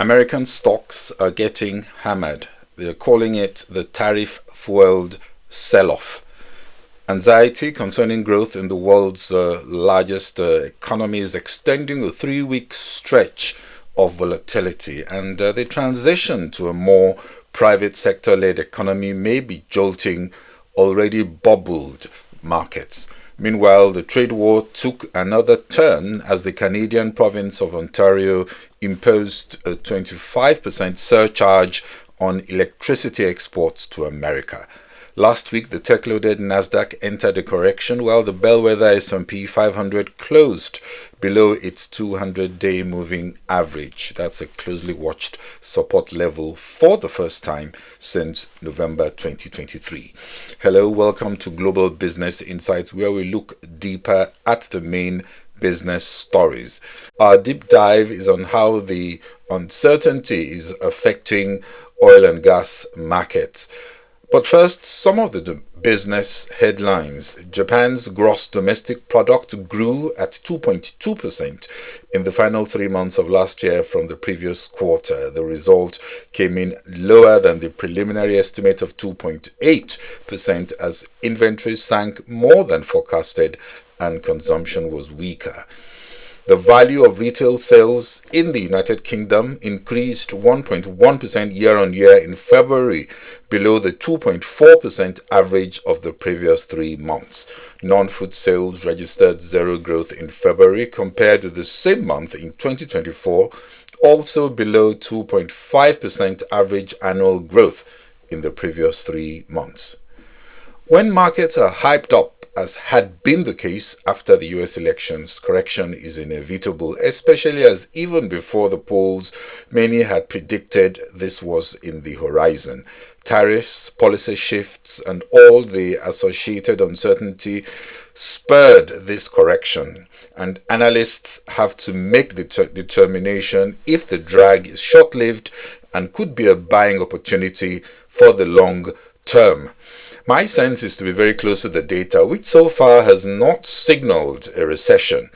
American stocks are getting hammered. They're calling it the tariff-fueled sell-off. Anxiety concerning growth in the world's largest economy is extending a 3-week stretch of volatility, and the transition to a more private sector-led economy may be jolting already bubbled markets. Meanwhile, the trade war took another turn as the Canadian province of Ontario imposed a 25% surcharge on electricity exports to America. Last week, the tech-loaded Nasdaq entered a correction while the bellwether S&P 500 closed below its 200-day moving average. That's a closely watched support level for the first time since November 2023. Hello, welcome to Global Business Insights, where we look deeper at the main business stories. Our deep dive is on how the uncertainty is affecting oil and gas markets. But first, some of the business headlines. Japan's gross domestic product grew at 2.2% in the final 3 months of last year from the previous quarter. The result came in lower than the preliminary estimate of 2.8% as inventories sank more than forecasted and consumption was weaker. The value of retail sales in the United Kingdom increased 1.1% year-on-year in February, below the 2.4% average of the previous 3 months. Non-food sales registered zero growth in February compared with the same month in 2024, also below 2.5% average annual growth in the previous 3 months. When markets are hyped up, as had been the case after the US elections, correction is inevitable, especially as even before the polls, many had predicted this was in the horizon. Tariffs, policy shifts, and all the associated uncertainty spurred this correction, and analysts have to make the determination if the drag is short-lived and could be a buying opportunity for the long term. My sense is to be very close to the data, which so far has not signaled a recession.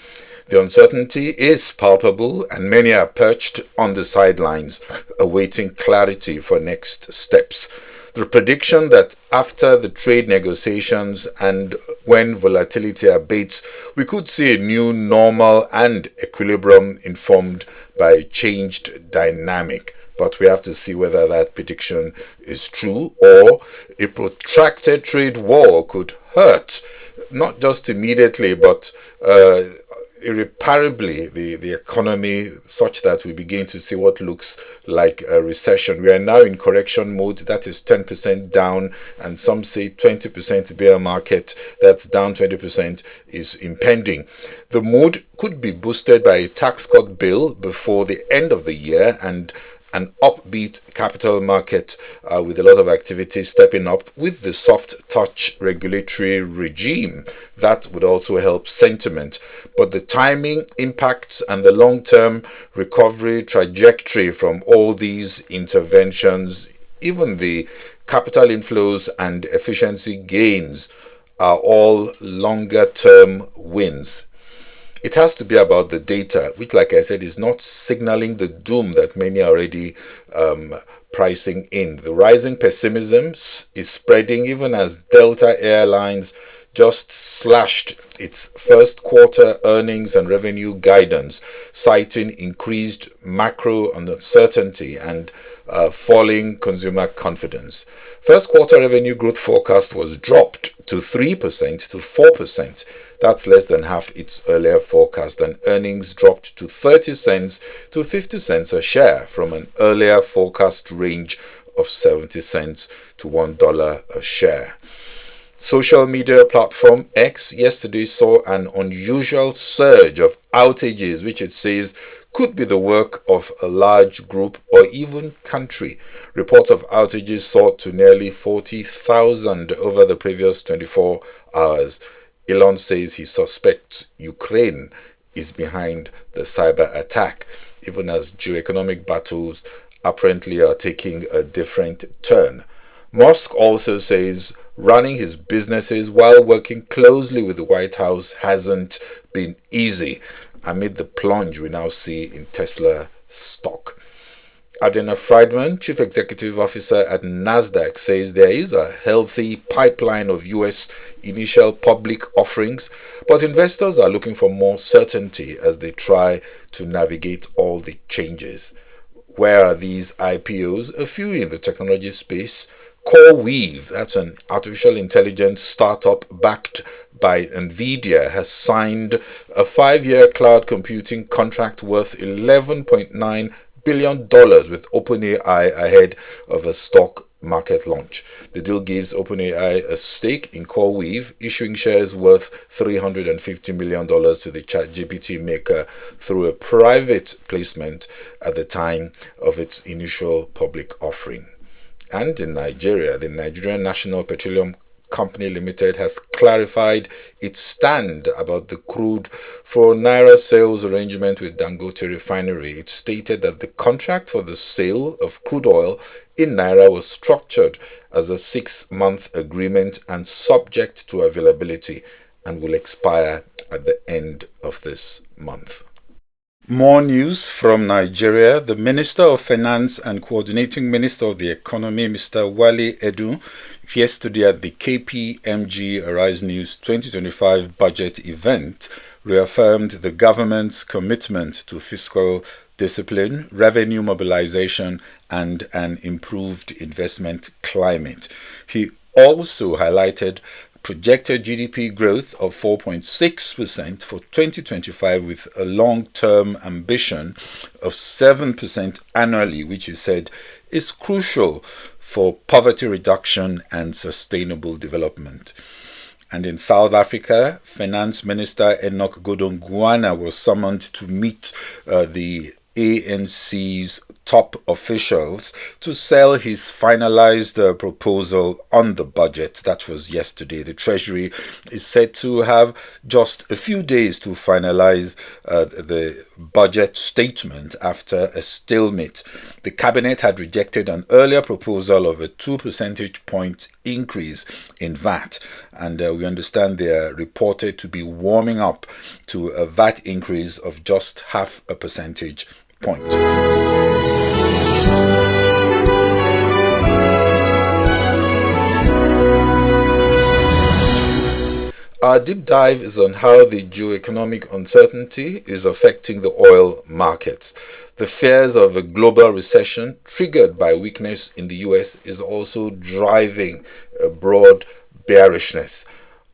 The uncertainty is palpable, and many are perched on the sidelines, awaiting clarity for next steps. The prediction that after the trade negotiations and when volatility abates, we could see a new normal and equilibrium informed by a changed dynamic. But we have to see whether that prediction is true, or a protracted trade war could hurt, not just immediately, but irreparably the economy, such that we begin to see what looks like a recession. We are now in correction mode, that is 10% down, and some say 20% bear market, that's down 20%, is impending. The mood could be boosted by a tax cut bill before the end of the year and an upbeat capital market with a lot of activity stepping up with the soft touch regulatory regime. That would also help sentiment. But the timing, impacts, and the long-term recovery trajectory from all these interventions, even the capital inflows and efficiency gains, are all longer-term wins. It has to be about the data, which, like I said, is not signaling the doom that many are already pricing in. The rising pessimism is spreading even as Delta Airlines just slashed its first quarter earnings and revenue guidance, citing increased macro uncertainty and falling consumer confidence. First quarter revenue growth forecast was dropped to 3% to 4%. That's less than half its earlier forecast, and earnings dropped to 30 cents to 50 cents a share from an earlier forecast range of 70 cents to $1 a share. Social media platform X yesterday saw an unusual surge of outages, which it says could be the work of a large group or even country. Reports of outages soared to nearly 40,000 over the previous 24 hours. Elon says he suspects Ukraine is behind the cyber attack, even as geoeconomic battles apparently are taking a different turn. Musk also says running his businesses while working closely with the White House hasn't been easy amid the plunge we now see in Tesla stock. Adena Friedman, Chief Executive Officer at Nasdaq, says there is a healthy pipeline of U.S. initial public offerings, but investors are looking for more certainty as they try to navigate all the changes. Where are these IPOs? A few in the technology space. CoreWeave, that's an artificial intelligence startup backed by NVIDIA, has signed a 5-year cloud computing contract worth $11.9 billion with OpenAI ahead of a stock market launch. The deal gives OpenAI a stake in CoreWeave, issuing shares worth $350 million to the ChatGPT maker through a private placement at the time of its initial public offering. And in Nigeria, the Nigerian National Petroleum Company Limited has clarified its stand about the crude for Naira sales arrangement with Dangote Refinery. It stated that the contract for the sale of crude oil in Naira was structured as a 6-month agreement and subject to availability and will expire at the end of this month. More news from Nigeria. The Minister of Finance and Coordinating Minister of the Economy, Mr. Wale Edun, yesterday at the KPMG Arise News 2025 budget event, reaffirmed the government's commitment to fiscal discipline, revenue mobilization, and an improved investment climate. He also highlighted projected GDP growth of 4.6% for 2025 with a long-term ambition of 7% annually, which he said is crucial for poverty reduction and sustainable development. And in South Africa, Finance Minister Enoch Godongwana was summoned to meet the ANC's top officials to sell his finalized proposal on the budget. That was yesterday. The Treasury is said to have just a few days to finalize the budget statement after a stalemate. The cabinet had rejected an earlier proposal of a 2 percentage point increase in VAT, and we understand they are reported to be warming up to a VAT increase of just 0.5 percentage point. Our deep dive is on how the geoeconomic uncertainty is affecting the oil markets. The fears of a global recession triggered by weakness in the US is also driving a broad bearishness.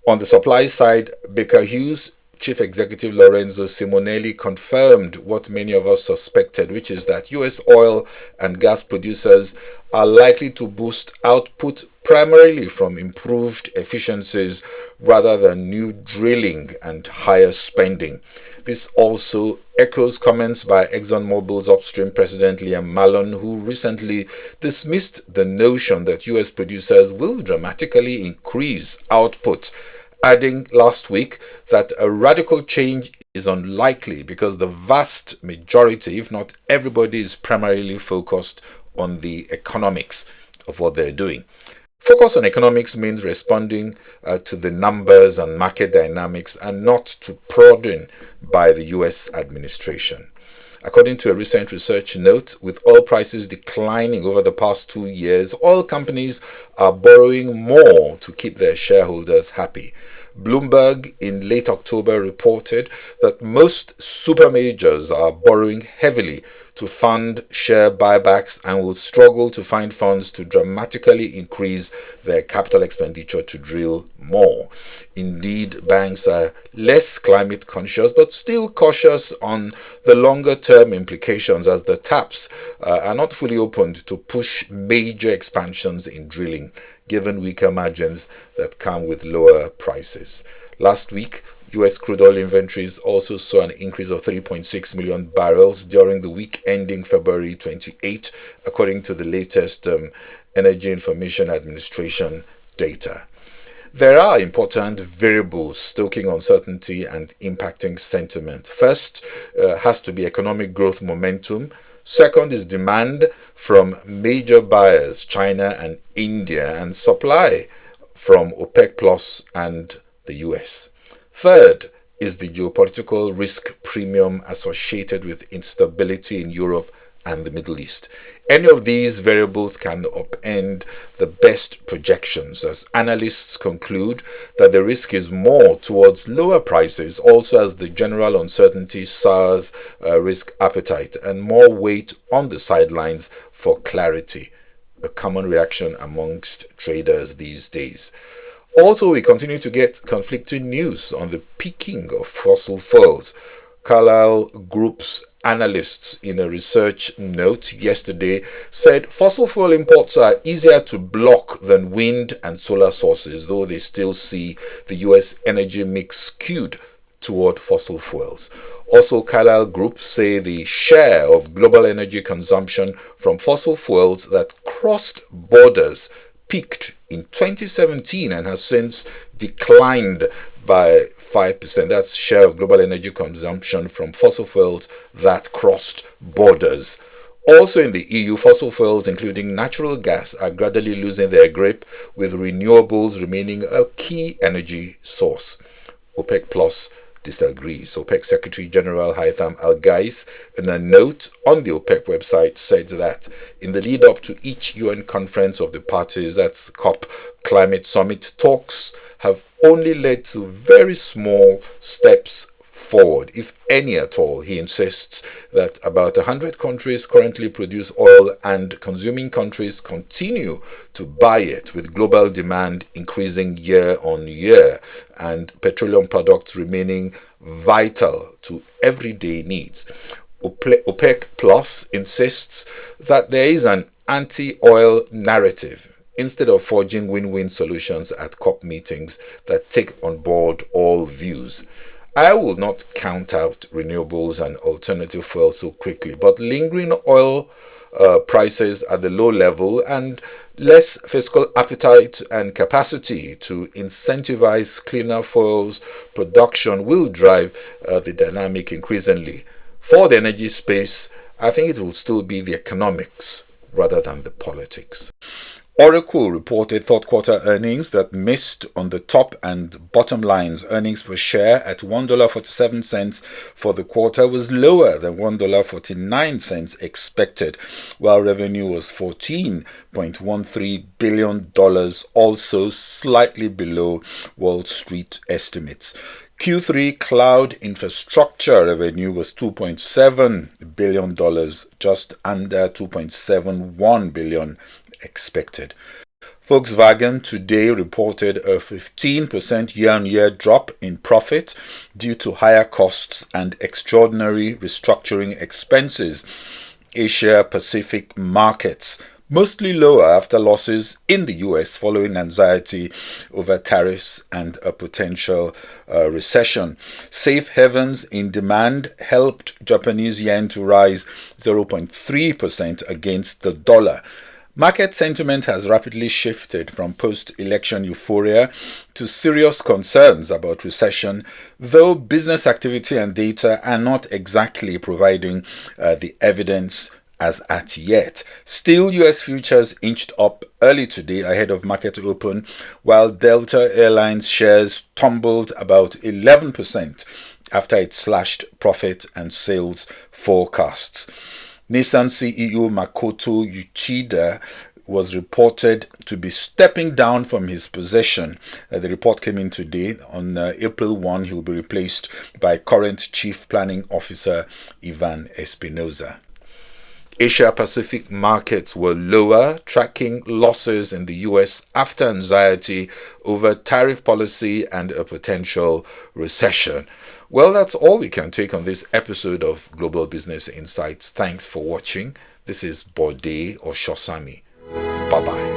On the supply side, Baker Hughes Chief Executive Lorenzo Simonelli confirmed what many of us suspected, which is that US oil and gas producers are likely to boost output primarily from improved efficiencies rather than new drilling and higher spending. This also echoes comments by ExxonMobil's upstream president Liam Mallon, who recently dismissed the notion that US producers will dramatically increase output, adding last week that a radical change is unlikely because the vast majority, if not everybody, is primarily focused on the economics of what they're doing. Focus on economics means responding to the numbers and market dynamics and not to prodding by the US administration. According to a recent research note, with oil prices declining over the past 2 years, oil companies are borrowing more to keep their shareholders happy. Bloomberg in late October reported that most super majors are borrowing heavily to fund share buybacks and will struggle to find funds to dramatically increase their capital expenditure to drill more. Indeed, banks are less climate conscious but still cautious on the longer term implications, as the taps are not fully opened to push major expansions in drilling, given weaker margins that come with lower prices. Last week, U.S. crude oil inventories also saw an increase of 3.6 million barrels during the week ending February 28, according to the latest Energy Information Administration data. There are important variables stoking uncertainty and impacting sentiment. First has to be economic growth momentum. Second is demand from major buyers, China and India, and supply from OPEC Plus and the US. Third is the geopolitical risk premium associated with instability in Europe and the Middle East. Any of these variables can upend the best projections, as analysts conclude that the risk is more towards lower prices, also as the general uncertainty sours risk appetite, and more weight on the sidelines for clarity, a common reaction amongst traders these days. Also, we continue to get conflicting news on the peaking of fossil fuels. Carlyle Group's analysts, in a research note yesterday, said fossil fuel imports are easier to block than wind and solar sources, though they still see the US energy mix skewed toward fossil fuels. Also, Carlyle Group say the share of global energy consumption from fossil fuels that crossed borders peaked in 2017 and has since declined by 5%. That's share of global energy consumption from fossil fuels that crossed borders. Also in the EU, fossil fuels, including natural gas, are gradually losing their grip, with renewables remaining a key energy source. OPEC Plus disagrees. OPEC Secretary General Haitham Al-Ghais, in a note on the OPEC website, said that in the lead up to each UN conference of the parties, that's COP Climate Summit, talks have only led to very small steps forward, if any at all. He insists that about 100 countries currently produce oil, and consuming countries continue to buy it, with global demand increasing year on year and petroleum products remaining vital to everyday needs. OPEC Plus insists that there is an anti-oil narrative, instead of forging win-win solutions at COP meetings that take on board all views. I will not count out renewables and alternative fuels so quickly, but lingering oil prices at the low level and less fiscal appetite and capacity to incentivize cleaner fuels production will drive the dynamic increasingly. For the energy space, I think it will still be the economics rather than the politics. Oracle reported third quarter earnings that missed on the top and bottom lines. Earnings per share at $1.47 for the quarter was lower than $1.49 expected, while revenue was $14.13 billion, also slightly below Wall Street estimates. Q3 cloud infrastructure revenue was $2.7 billion, just under $2.71 billion expected. Volkswagen today reported a 15% year-on-year drop in profit due to higher costs and extraordinary restructuring expenses. Asia Pacific markets mostly lower after losses in the US following anxiety over tariffs and a potential recession. Safe havens in demand helped Japanese yen to rise 0.3% against the dollar. Market sentiment has rapidly shifted from post-election euphoria to serious concerns about recession, though business activity and data are not exactly providing the evidence as at yet. Still, US futures inched up early today ahead of market open, while Delta Airlines shares tumbled about 11% after it slashed profit and sales forecasts. Nissan CEO Makoto Uchida was reported to be stepping down from his position. The report came in today. On April 1, he will be replaced by current Chief Planning Officer Ivan Espinoza. Asia Pacific markets were lower, tracking losses in the US after anxiety over tariff policy and a potential recession. Well, that's all we can take on this episode of Global Business Insights. Thanks for watching. This is Bode or Shosami. Bye-bye.